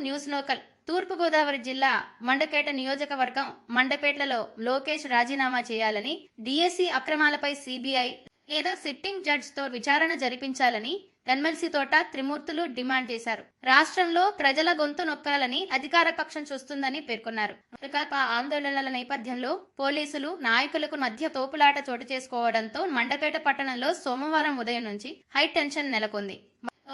News local. తూర్పుగోదావరి జిల్లా మండపేట నియోజకవర్గం మండపేటలో లోకేష్ రాజీనామా చేయాలని, డిఎస్సి అక్రమాలపై సిబిఐ లేదా సిట్టింగ్ జడ్జితో విచారణ జరిపించాలని ఎమ్మెల్సీ తోట త్రిమూర్తులు డిమాండ్ చేశారు. రాష్ట్రంలో ప్రజల గొంతు నొక్కాలని అధికార పక్షం చూస్తుందని పేర్కొన్నారు. ఆందోళనల నేపథ్యంలో పోలీసులు నాయకులకు మధ్య తోపులాట చోటు చేసుకోవడంతో మండపేట పట్టణంలో సోమవారం ఉదయం నుంచి హై టెన్షన్ నెలకొంది.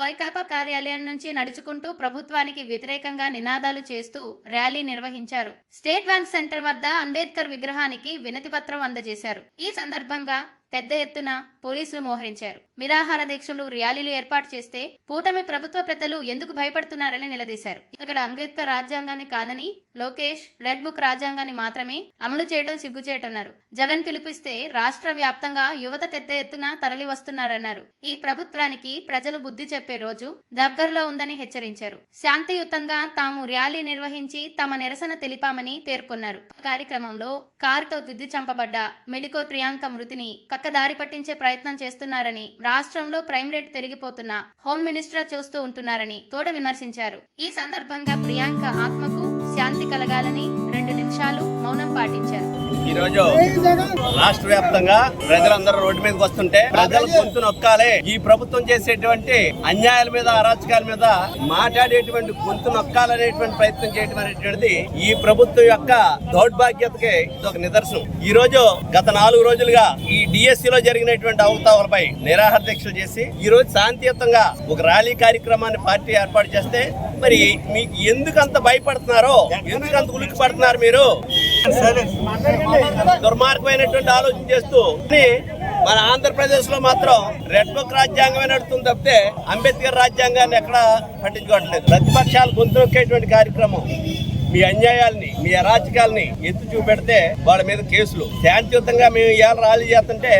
వైకాపా కార్యాలయం నుంచి నడుచుకుంటూ ప్రభుత్వానికి వ్యతిరేకంగా నినాదాలు చేస్తూ ర్యాలీ నిర్వహించారు. స్టేట్ బ్యాంక్ సెంటర్ వద్ద అంబేద్కర్ విగ్రహానికి వినతి పత్రం అందజేశారు. ఈ సందర్భంగా పెద్ద ఎత్తున పోలీసులు మోహరించారు. నిరాహార దీక్షలు, ర్యాలీలు ఏర్పాటు చేస్తే కూటమి ప్రభుత్వ పెద్దలు ఎందుకు భయపడుతున్నారని నిలదీశారు. ఇక్కడ అంబేద్కర్ రాజ్యాంగాన్ని కాదని లోకేష్ రెడ్ బుక్ రాజ్యాంగాన్ని మాత్రమే అమలు చేయడం సిగ్గుచేటన్నారు. జగన్ పిలిపిస్తే రాష్ట్ర వ్యాప్తంగా యువత పెద్ద ఎత్తున తరలి వస్తున్నారన్నారు. ఈ ప్రభుత్వానికి ప్రజలు బుద్ధి చెప్పే రోజు దగ్గరలో ఉందని హెచ్చరించారు. శాంతియుతంగా తాము ర్యాలీ నిర్వహించి తమ నిరసన తెలిపామని పేర్కొన్నారు. కార్యక్రమంలో కారుతో గుద్ది చంపబడ్డ మెడికో ప్రియాంక మృతిని పక్కదారి పట్టించే ప్రయత్నం చేస్తున్నారని, రాష్ట్రంలో క్రైమ్ రేట్ పెరిగిపోతున్నా హోమ్ మినిస్టర్ చూస్తూ ఉంటున్నారని తోట విమర్శించారు. ఈ సందర్భంగా ప్రియాంక ఆత్మకు శాంతి కలగాలని 2 నిమిషాలు మౌనం పాటించారు. ఈ రోజు రాష్ట్ర వ్యాప్తంగా ప్రజలందరూ రోడ్డు మీదకి వస్తుంటే ప్రజల గొంతు నొక్కాలి, ఈ ప్రభుత్వం చేసేటువంటి అన్యాయాల మీద, అరాచకాల మీద మాట్లాడేటువంటి గొంతు నొక్కాలనేటువంటి ప్రయత్నం చేయడం అనేటువంటిది ఈ ప్రభుత్వం యొక్క దౌర్భాగ్యతకి ఒక నిదర్శనం. ఈ రోజు గత 4 రోజులుగా ఈ డిఎస్సి లో జరిగినటువంటి అవకతవకలపై నిరాహార దీక్షలు చేసి ఈ రోజు శాంతియుతంగా ఒక ర్యాలీ కార్యక్రమాన్ని పార్టీ ఏర్పాటు చేస్తే మరి మీకు ఎందుకు అంత భయపడుతున్నారో, ఎందుకు అంత ఉలిక్కి పడుతున్నారు మీరు? దుర్మార్గమైనటువంటి ఆలోచన చేస్తూ మన ఆంధ్రప్రదేశ్ లో మాత్రం రెడ్ బుక్ రాజ్యాంగమే నడుస్తుంది తప్పితే అంబేద్కర్ రాజ్యాంగాన్ని ఎక్కడ పట్టించుకోవట్లేదు. ప్రతిపక్షాలు గొంతు నొక్కేటువంటి కార్యక్రమం, మీ అన్యాయాల్ని, మీ అరాచకాలని ఎత్తి చూపెడితే వాళ్ళ మీద కేసులు. శాంతియుతంగా మేము ఇవాళ ర్యాలీ చేస్తుంటే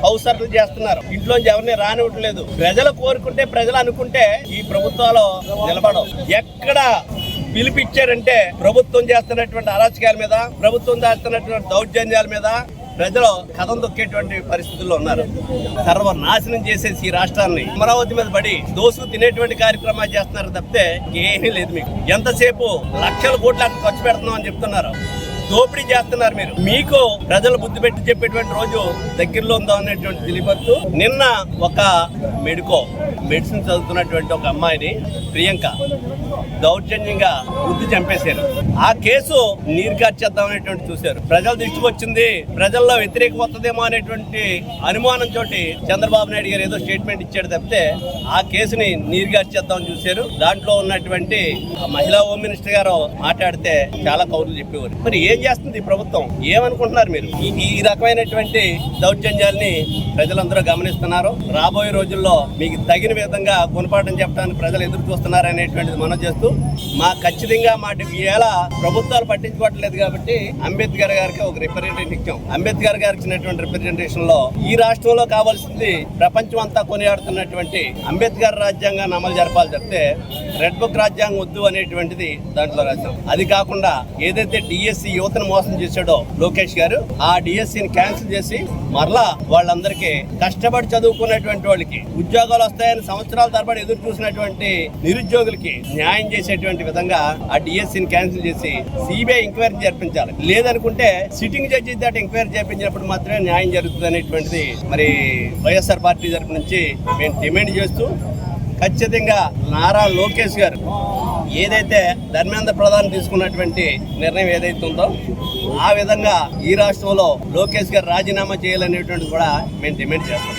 హౌస్ అరెస్టులు చేస్తున్నారు. ఇంట్లోంచి ఎవరిని రానివ్వట్లేదు. ప్రజలు కోరుకుంటే, ప్రజలు అనుకుంటే ఈ ప్రభుత్వాలు నిలబడవు. ఎక్కడ పిలిపిచ్చారంటే ప్రభుత్వం చేస్తున్నటువంటి అరాచకాల మీద, ప్రభుత్వం చేస్తున్నటువంటి దౌర్జన్యాల మీద ప్రజలు కథం తొక్కేటువంటి పరిస్థితుల్లో ఉన్నారు. సర్వనాశనం చేసేసి ఈ రాష్ట్రాన్ని అమరావతి మీద పడి దోసుకు తినేటువంటి కార్యక్రమాలు చేస్తున్నారు తప్పితే ఏమీ లేదు. మీకు ఎంతసేపు లక్షల కోట్ల ఖర్చు పెడుతున్నాం అని చెప్తున్నారు, దోపిడీ చేస్తున్నారు మీరు. మీకు ప్రజలు బుద్ధి పెట్టి చెప్పేటువంటి రోజు దగ్గరలో ఉందా అనేటువంటి తెలియపరుస్తూ నిన్న ఒక మెడిసిన్ చదువుతున్నటువంటి ఒక అమ్మాయిని ప్రియాంక దౌర్జన్యంగా బుద్ధి చంపేశారు. ఆ కేసు నీరు కార్చేద్దాం అనేటువంటి చూశారు. ప్రజల దృష్టికి వచ్చింది, ప్రజల్లో వ్యతిరేకం వస్తుందేమో అనేటువంటి అనుమానం తోటి చంద్రబాబు నాయుడు గారు ఏదో స్టేట్మెంట్ ఇచ్చాడు తప్పితే ఆ కేసుని నీరు కార్చేద్దామని చూశారు. దాంట్లో ఉన్నటువంటి మహిళా హోమ్ మినిస్టర్ గారు మాట్లాడితే చాలా కౌరులు చెప్పేవారు. మరి ఏం చేస్తుంది ఈ ప్రభుత్వం? ఏమనుకుంటున్నారు మీరు? ఈ రకమైనటువంటి దౌర్జన్యాల్ని ప్రజలందరూ గమనిస్తున్నారు. రాబోయే రోజుల్లో మీకు తగిన విధంగా గుణపాఠం చెప్పడానికి ప్రజలు ఎదురు చూస్తున్నారు అనేటువంటిది మనం చేస్తూ ఖచ్చితంగా ఎలా ప్రభుత్వాలు పట్టించుకోవట్లేదు కాబట్టి అంబేద్కర్ గారికి ఒక రిప్రజెంటేషన్ ఇచ్చాం. అంబేద్కర్ గారికి ఇచ్చినటువంటి రిప్రజెంటేషన్ లో ఈ రాష్ట్రంలో కావాల్సింది ప్రపంచం అంతా కొనియాడుతున్నటువంటి అంబేద్కర్ రాజ్యాంగాన్ని అమలు జరపాలి చెప్తే రెడ్ బుక్ రాజ్యాంగం వద్దు అనేటువంటిది దాంట్లో రాశాం. అది కాకుండా ఏదైతే డిఎస్సి యువతను మోసం చేశాడో లోకేష్ గారు, ఆ డిఎస్సిని క్యాన్సిల్ చేసి మరలా వాళ్ళందరికీ కష్టపడి చదువుకున్నటువంటి వాళ్ళకి ఉద్యోగాలు వస్తాయని సంవత్సరాల తరబడి ఎదురు చూసినటువంటి నిరుద్యోగులకి న్యాయం చేసేటువంటి విధంగా ఆ డిఎస్సిని క్యాన్సిల్ చేసి సిబిఐ ఎంక్వైరీ జరిపించాలి. లేదనుకుంటే సిట్టింగ్ జడ్జి దాటి ఎంక్వైరీ జరిపించినప్పుడు మాత్రమే న్యాయం జరుగుతుంది అనేటువంటిది మరి వైఎస్ఆర్ పార్టీ తరపు నుంచి మేము డిమాండ్ చేస్తూ ఖచ్చితంగా నారా లోకేష్ గారు ఏదైతే ధర్మేంద్ర ప్రధాన్ తీసుకున్నటువంటి నిర్ణయం ఏదైతే ఉందో ఆ విధంగా ఈ రాష్ట్రంలో లోకేష్ గారు రాజీనామా చేయాలనేటువంటిది కూడా మేము డిమాండ్ చేస్తాం.